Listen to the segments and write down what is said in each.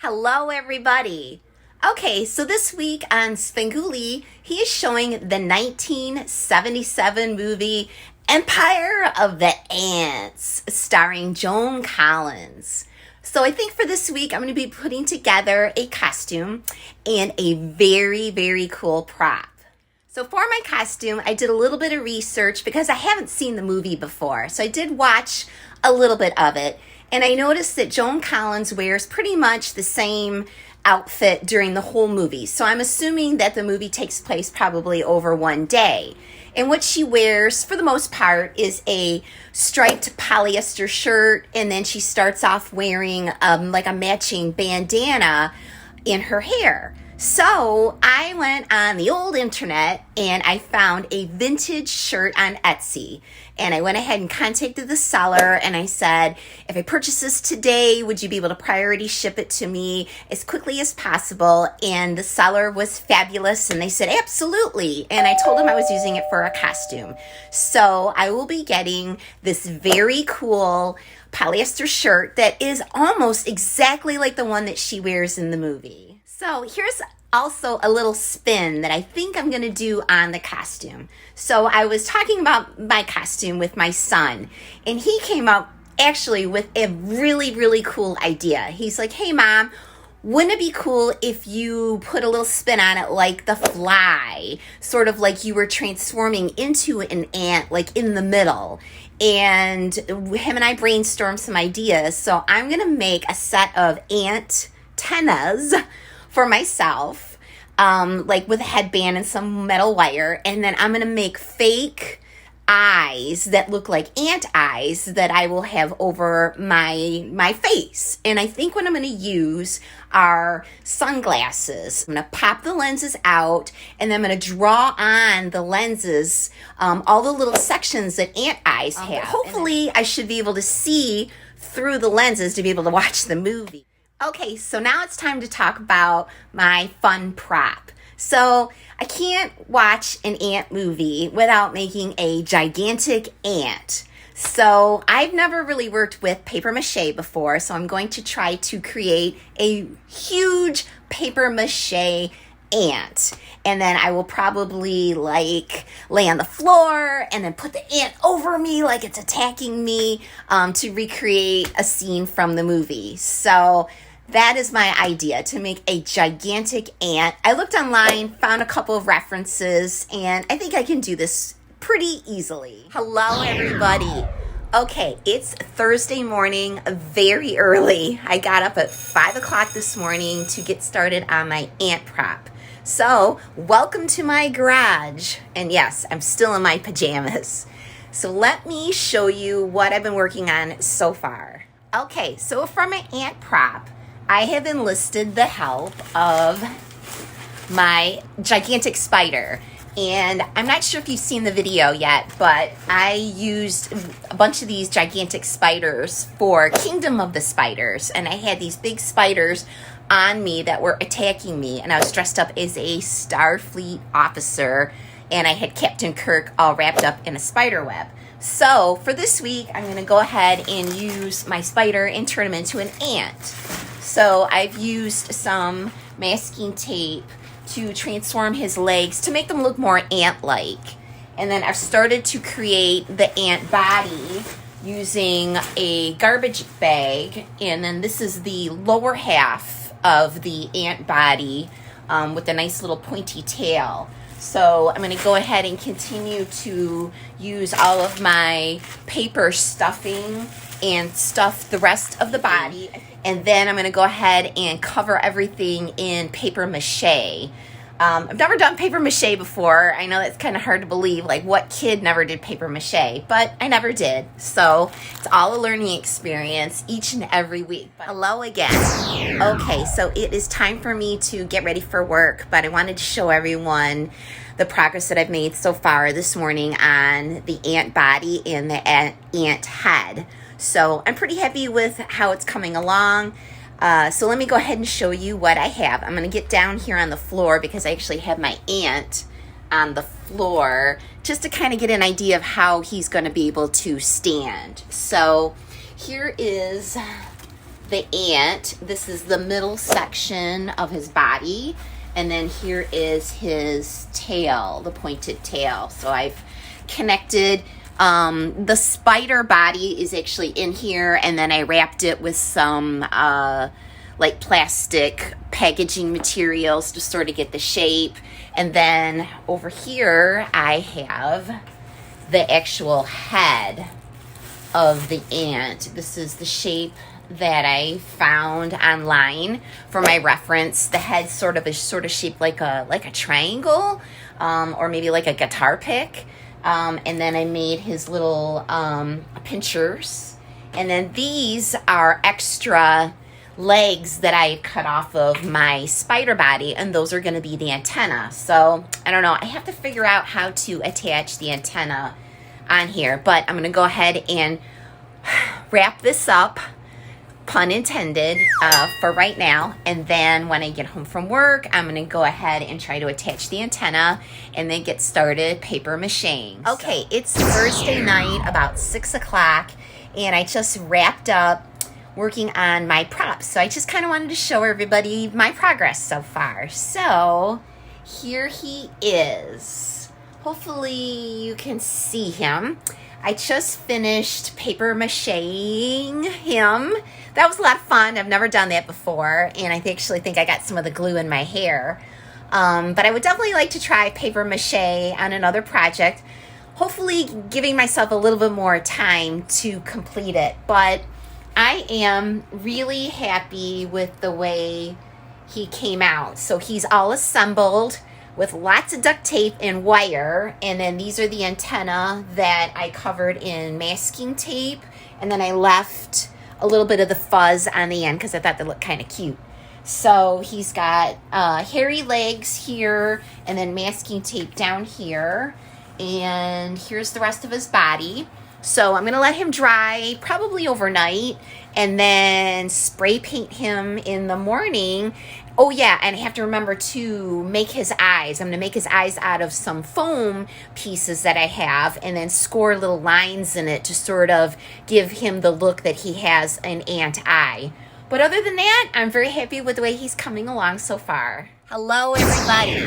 Hello, everybody. Okay, so this week on Svengoolie, he is showing the 1977 movie Empire of the Ants, starring Joan Collins. So I think for this week, I'm going to be putting together a costume and a very, very cool prop. So for my costume, I did a little bit of research because I haven't seen the movie before. So I did watch a little bit of it. And I noticed that Joan Collins wears pretty much the same outfit during the whole movie. So I'm assuming that the movie takes place probably over one day. And what she wears, for the most part, is a striped polyester shirt. And then she starts off wearing like a matching bandana in her hair. So I went on the old internet and I found a vintage shirt on Etsy. And I went ahead and contacted the seller and I said, if I purchase this today, would you be able to priority ship it to me as quickly as possible? And the seller was fabulous and they said, absolutely. And I told them I was using it for a costume. So I will be getting this very cool polyester shirt that is almost exactly like the one that she wears in the movie. So here's also a little spin that I think I'm going to do on the costume. So I was talking about my costume with my son, and he came up actually with a really, really cool idea. He's like, hey, Mom, wouldn't it be cool if you put a little spin on it like The Fly, sort of like you were transforming into an ant, like in the middle? And him and I brainstormed some ideas. So I'm going to make a set of antennas for myself, like with a headband and some metal wire. And then I'm going to make fake eyes that look like ant eyes that I will have over my face. And I think what I'm going to use are sunglasses. I'm going to pop the lenses out and then I'm going to draw on the lenses, all the little sections that ant eyes have. Hopefully I should be able to see through the lenses to be able to watch the movie. Okay, so now it's time to talk about my fun prop. So I can't watch an ant movie without making a gigantic ant. So I've never really worked with paper mache before, so I'm going to try to create a huge paper mache ant. And then I will probably like lay on the floor and then put the ant over me like it's attacking me to recreate a scene from the movie. So that is my idea, to make a gigantic ant. I looked online, found a couple of references, and I think I can do this pretty easily. Hello, everybody. Okay, it's Thursday morning, very early. I got up at 5 o'clock this morning to get started on my ant prop. So, welcome to my garage. And yes, I'm still in my pajamas. So let me show you what I've been working on so far. Okay, so for my ant prop, I have enlisted the help of my gigantic spider. And I'm not sure if you've seen the video yet, but I used a bunch of these gigantic spiders for Kingdom of the Spiders. And I had these big spiders on me that were attacking me. And I was dressed up as a Starfleet officer. And I had Captain Kirk all wrapped up in a spider web. So for this week, I'm going to go ahead and use my spider and turn him into an ant. So I've used some masking tape to transform his legs to make them look more ant-like. And then I've started to create the ant body using a garbage bag. And then this is the lower half of the ant body with a nice little pointy tail. So I'm going to go ahead and continue to use all of my paper stuffing and stuff the rest of the body. And then I'm going to go ahead and cover everything in paper mache. I've never done paper mache before. I know that's kind of hard to believe. Like, what kid never did paper mache? But I never did. So it's all a learning experience each and every week. But hello again. Okay, so it is time for me to get ready for work. But I wanted to show everyone the progress that I've made so far this morning on the ant body and the ant head. So I'm pretty happy with how it's coming along. So let me go ahead and show you what I have. I'm going to get down here on the floor because I actually have my ant on the floor just to kind of get an idea of how he's going to be able to stand. So here is the ant. This is the middle section of his body. And then here is his tail, the pointed tail. So I've connected, the spider body is actually in here, and then I wrapped it with some like plastic packaging materials to sort of get the shape. And then over here I have the actual head of the ant. This is the shape that I found online for my reference. The head is sort of shaped like a triangle, or maybe like a guitar pick. And then I made his little pinchers. And then these are extra legs that I cut off of my spider body, and those are going to be the antenna. So I don't know, I have to figure out how to attach the antenna on here, but I'm going to go ahead and wrap this up, pun intended, for right now. And then when I get home from work, I'm going to go ahead and try to attach the antenna and then get started paper macheing. Okay, it's Thursday night, about 6 o'clock, and I just wrapped up working on my props. So I just kind of wanted to show everybody my progress so far. So here he is. Hopefully you can see him. I just finished paper macheing him. That was a lot of fun. I've never done that before, and I actually think I got some of the glue in my hair. But I would definitely like to try paper mache on another project, hopefully giving myself a little bit more time to complete it. But I am really happy with the way he came out. So he's all assembled with lots of duct tape and wire. And then these are the antenna that I covered in masking tape. And then I left a little bit of the fuzz on the end because I thought they looked kind of cute. So he's got hairy legs here, and then masking tape down here. And here's the rest of his body. So I'm going to let him dry probably overnight and then spray paint him in the morning. Oh yeah, and I have to remember to make his eyes. I'm going to make his eyes out of some foam pieces that I have and then score little lines in it to sort of give him the look that he has an ant eye. But other than that, I'm very happy with the way he's coming along so far. Hello, everybody.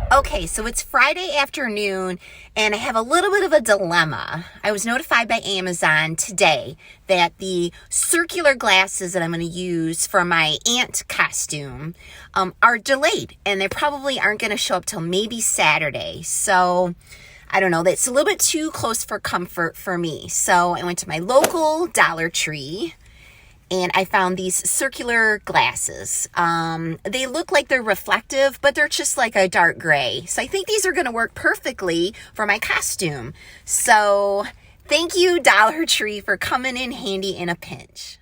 Okay, so it's Friday afternoon, and I have a little bit of a dilemma. I was notified by Amazon today that the circular glasses that I'm going to use for my ant costume are delayed, and they probably aren't going to show up till maybe Saturday. So I don't know, that's a little bit too close for comfort for me. So I went to my local Dollar Tree, and I found these circular glasses. They look like they're reflective, but they're just like a dark gray. So I think these are going to work perfectly for my costume. So thank you, Dollar Tree, for coming in handy in a pinch.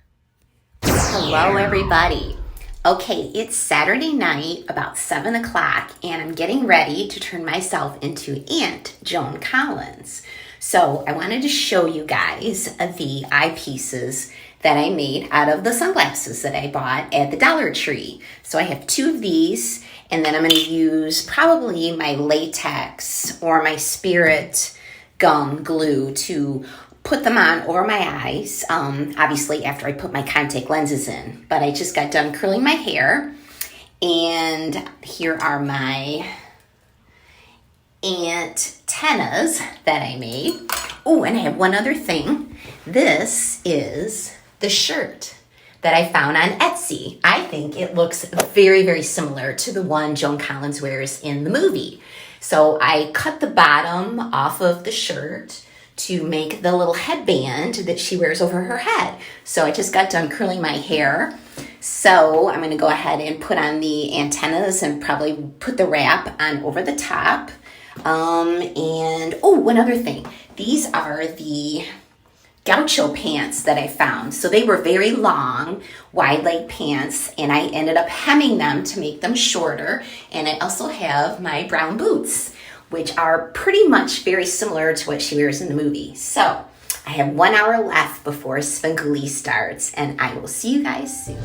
Hello, everybody. Okay, it's Saturday night, about 7 o'clock, and I'm getting ready to turn myself into Aunt Joan Collins. So I wanted to show you guys the eyepieces that I made out of the sunglasses that I bought at the Dollar Tree. So I have 2 of these, and then I'm going to use probably my latex or my spirit gum glue to put them on over my eyes, obviously after I put my contact lenses in. But I just got done curling my hair, and here are my antennas that I made. Oh, and I have one other thing. This is the shirt that I found on Etsy. I think it looks very, very similar to the one Joan Collins wears in the movie. So I cut the bottom off of the shirt to make the little headband that she wears over her head. So I just got done curling my hair. So I'm going to go ahead and put on the antennas and probably put the wrap on over the top. And oh, one other thing. These are the gaucho pants that I found. So they were very long, wide leg pants, and I ended up hemming them to make them shorter. And I also have my brown boots, which are pretty much very similar to what she wears in the movie. So I have 1 hour left before Svengoolie starts, and I will see you guys soon.